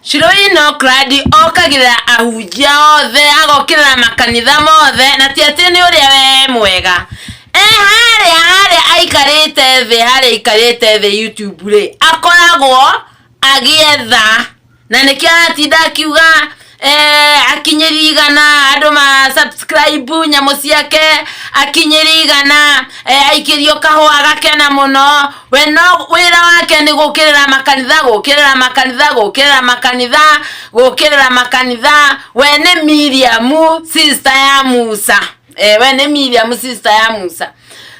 Shiroino Cradi okagirira ahujia othe agokirira makanitha mothe na tiati ni uria we mwega haria aikarite the YouTube ri akoragwo agietha na nikiatinda akiuga akinyirigana andu ma subscribe nyamo ciake akinyirigana aikirio kahwa gakena muno we no wira wake ni gukirira makanitha we ne Miriam sister ya Musa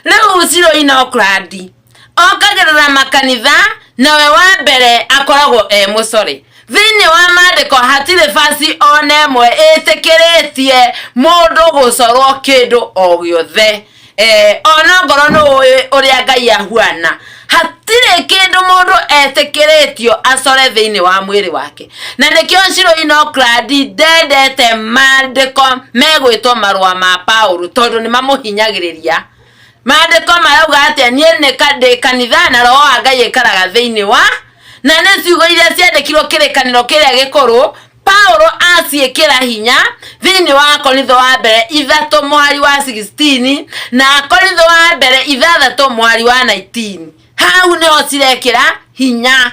leo Shiroino Cradi okagirira makanitha na we wa mbere akoragwo musore thini wa mandiko hatire fasi one mwe etekeretie mundu gucorwo kindu o giothe ona ngoro no uria Ngai ahuana hatire kindu mundu etekeretio acore thini wa mwiri wake na nikio Shiroino Cradi dendete mandiko megwitwo marwa ma Paulo tondu ni mamuhinyagiriria mandiko marauga atia nie ne kade kanitha na roho wa Ngai ikaraga thini wa na neciugo iria ciandikirwo kirikaniro kiria gikuru Paulo aciikira hinya thini wa Korintho wa mbere 3 mwari wa 16 na Korintho wa mbere 6 mwari wa 19 hau niho cirekira hinya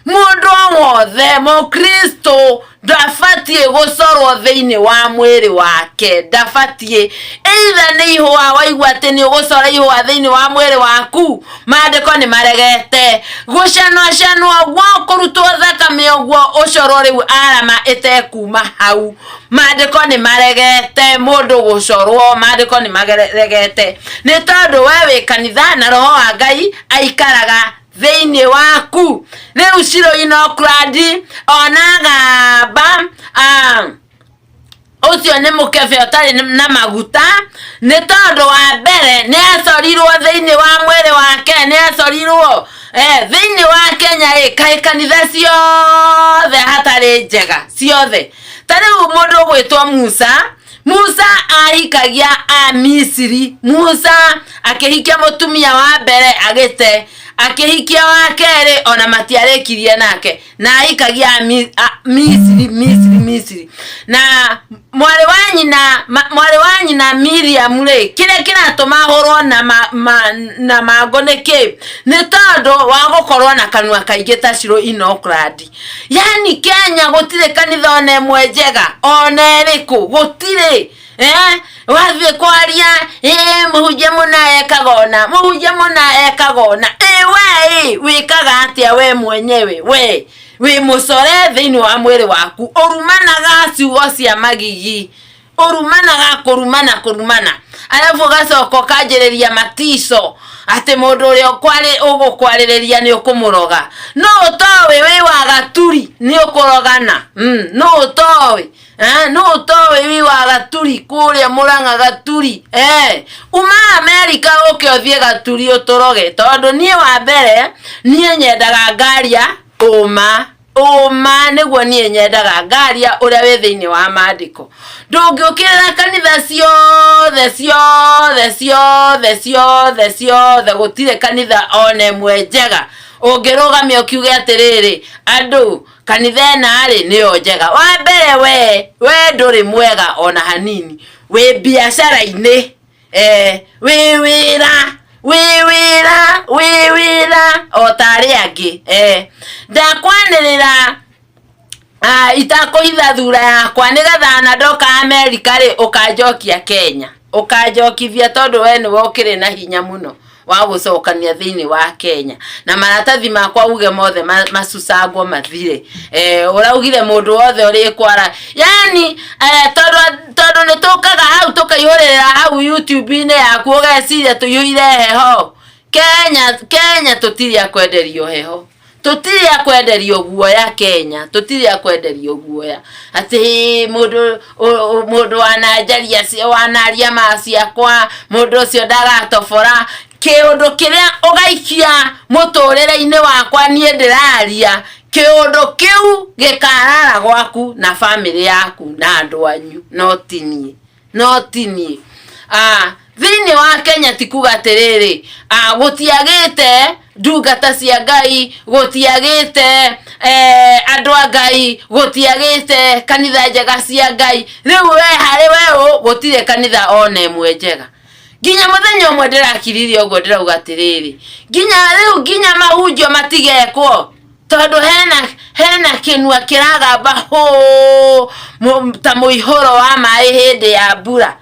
mundu wothe mukristo ndafatie gucorwo thini wa mwiri wake ndafatie either ni ihwa waigua ati ni gucora ihwa thini wa mwiri waku mandiko ni maregete gucanwa gwo kurutwo thakame ogwo ucoro riu arama itekuma hau mandiko ni maregete mundu gucorwo mandiko ni maregete ni tondu we wi kanitha na roho wa Ngai aikaraga thini waku leo Shiroino Cradi onaga ucio ni mukebe otari na maguta ni tondu wa mbere ni acorirwo thini wa mwiri wake ni acorirwo thini wa Kenya kanitha ciothe hatari njega ciothe tariu mundu gwitwa Musa ahikagia a Misiri Musa akihikia mutumia wa mbere agite akihikia wa kere ona matiarekirie nake na ahikagia Misiri na mwari wa nyina Miriam ri kire kiratuma horwo na magoneke ni tondu wa gukorwo na kanwa kaingi ta Shiroino Cradi yani Kenya gutire kanitha one mwenjega one riku gutire wathie kwaria muhunjia muna ekagona we wikaga atia we mwenyewe we mucore thini wa mwiri waku urumanaga ciugo cia magigi urumanaga kurumana alafu gacoko kanjiriria matiso ati mundu uri ugukwarireria ni ukumuroga no utowe we wa gaturi ni ukurogana no utowe wi wa gaturi kuria Murang'a gaturi uma America ukiothie gaturi uturoge tondu nie wa mbere nie nyendaga ngaria uma niguo nie nyendaga ngaria uria wi thini wa mandiko ndungiukirira kanitha ciothe gutire kanitha one mwenjega ungirugamia ukiuge atiriri andu kanitha nari niyo njega wa mbere we nduri mwega ona hanini we biashara-ini we wira otari angi ndakwanirira itakuitha thura yakwa nigetha na ndoka America ri ukanjokia Kenya ukanjokithia tondu we ni wokire na hinya muno wa gucokania thini wa Kenya na maratathi makwa uge mothe masucangwo mathire uraugire mundu wothe uri kwara yani tondu ni tukaga hau tukaihurira hau YouTube-ine yaku ugeciria tuyuire heho Kenya tutiria kwenderio heho tutiria kwenderio guoya Kenya tutiria kwenderio guoya ati mundu wanaria maciakwa mundu ucio ndagatobora kiundu kiria ugaikia muturire-ini wakwa nie ndiraria kiundu kiu gikarara gwaku na family yaku na andu anyu no tinie thini wa Kenya tikuga atiriri gutiagite ndungata cia Ngai, gutiagite andu a Ngai, gutiagite kanitha njega cia Ngai. Riu we hari we gutire kanitha ona imwe njega. Ginya muthenya umwe ndirakiririe ugo ndirauga atiriri ginya mahunjio matigekwo tondu hena kinua kiragamba ho ta muihoro wa mai hindi ya mbura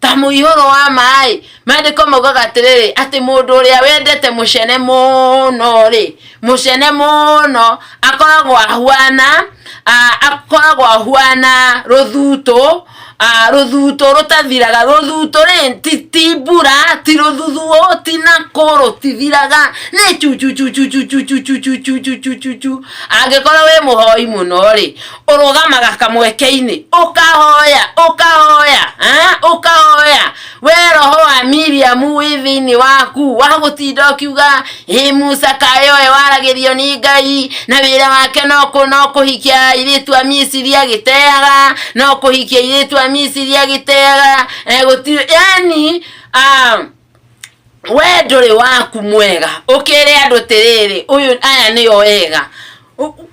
ta muihoro wa mai. Maandiko maugaga atiriri ati mundu uria wendete mucene muno akoragwo ahuana ruthuto ruthuto rutathiraga. Ruthuto ti mbura ti ruthuthuo ti nakoro tithiraga ni chu. Angikorwo we muhoi muno ri urugamaga kamweke-ini ukahoya we roho wa Miriam withini waku wa gutinda ukiuga Musa kayoe waragirio ni Ngai na wira wake no kuhikia iritu a Misiri agiteaga no kuhikia iritu a Misiri agiteaga yani we nduri waku mwega ukire andu tiriri uyu aya niyo wega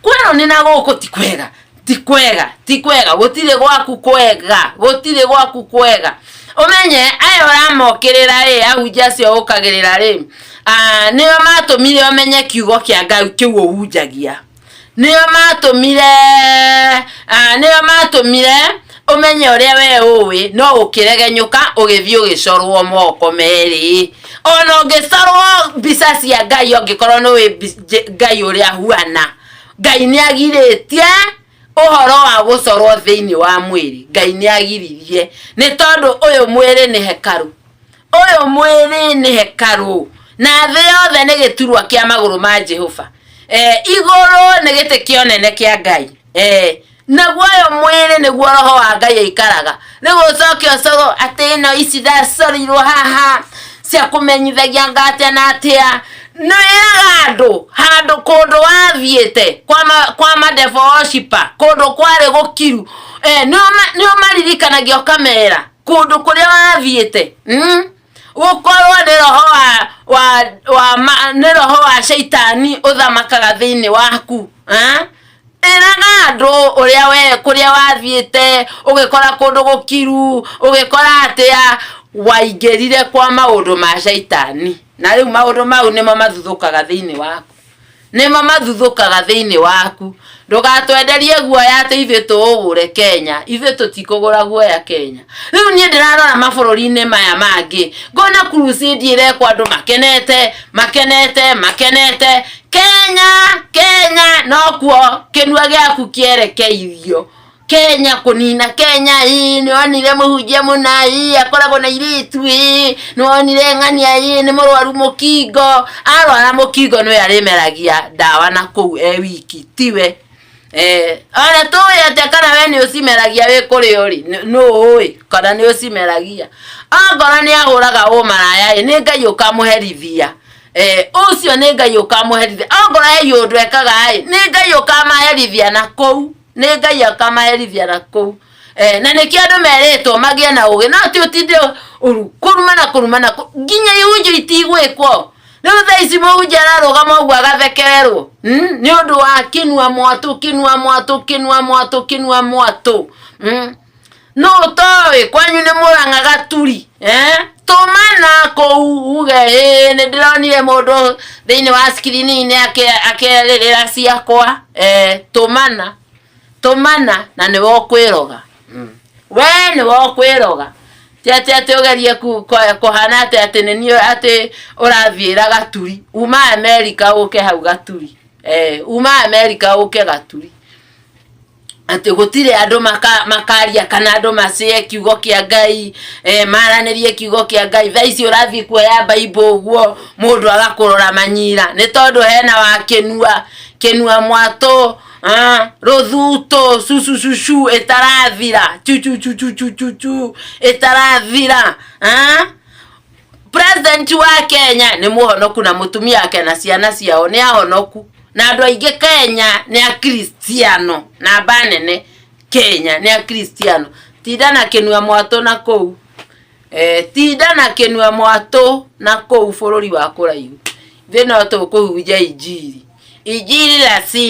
kwero ni na guku ti kwega gutire gwaku kwega umenye ayo ramokirira ri ahunjia cio ukagirira ri niyo matumire umenye kiugo kia Ngai kiu uhunjagia niyo matumire umenye uria we uwi no ukiregenyuka ugithii ugicorwo moko meri ona ugicorwo mbica cia Ngai ungikorwo no we Ngai uria huana. Ngai ni agiritie uhoro wa gucorwo thiini wa mwiri. Ngai ni agiririe ni tondu uyu mwiri ni hekaru na thi yothe ni giturwa kia maguru ma Jehova. Iguru ni giti kionene kia Ngai. Naguo uyu mwiri niguo roho wa Ngai aikaraga. Niguo cokio coro ati no ici ndacorirwo haha cia kumenyithagia ngate na atia no andu handu kundu wathiete kwa madevo worshiper kundu kwari gukiru no maririkanagia kamera kundu kuria wathiete ukorwo ni roho wa shaitani uthamakaga thiini waku eraga andu uria we kuria wathiete ugikora kundu gukiru ugikora atia waingirire kwa maundu ma shaitani na riu maundu mau nimo mathuthukaga thiini waku ndugatwenderie guoya ati ithe tugure Kenya. Ithe tutikugura guoya Kenya. Riu nie ndirarora mabururi-ini maya mangi ngona crusade irekwa andu makenete Kenya no kuo kinua giaku kierekeirio Kenya kunina Kenya ni onire muhunjia muna akoragwo na iritu ni onire ng'ania ni murwaru mukingo arwara mukingo no yarimeragia dawa na kou wiki tiwe ona tuwe ate kana we ni ucimeragia we kuri uri no oi kana ni ucimeragia angora ni ahuraga umaraya ni Ngai ukamuherithia ucio ni Ngai ukamuherithia angora yundu ekaga ni Ngai ukamaherithia na kou ni Ngai akamaherithia na kou na niki andu meritwo magie na ugi na ti utinde kurumana ginya ihunjio itigwikwo riu thaa ici muhunjia ararugama uguo agathekererwo ni undu wa kinua mwatu no towe kwanyu ni muranga gaturi tumana kou uge ni ndironire mundu thiini wa screen-ini akererera ciakwa tumana na ni wo kwiroga we ni wo kwiroga ati ugerie kuhana ati ni ati urathiira gaturi uma America uke hau gaturi America uke gaturi ati gutire andu makaria kana andu macie kiugo kia Ngai maranirie kiugo kia Ngai thaa ici urathii kuoya Bible uguo mundu agakurora manyira ni tondu hena wa kinua mwato ruthuto susu etarathira chu etarathira president wa Kenya ni muhonoku na mutumia yake na ciana ciao ni ahonoku na andu aingi Kenya ni a Kristiano na banene Kenya ni a Kristiano tidana kinua mwato na kou tinda na kinwa mwatu na kou bururi wa kuraihu thina tukuhunjia injiri la si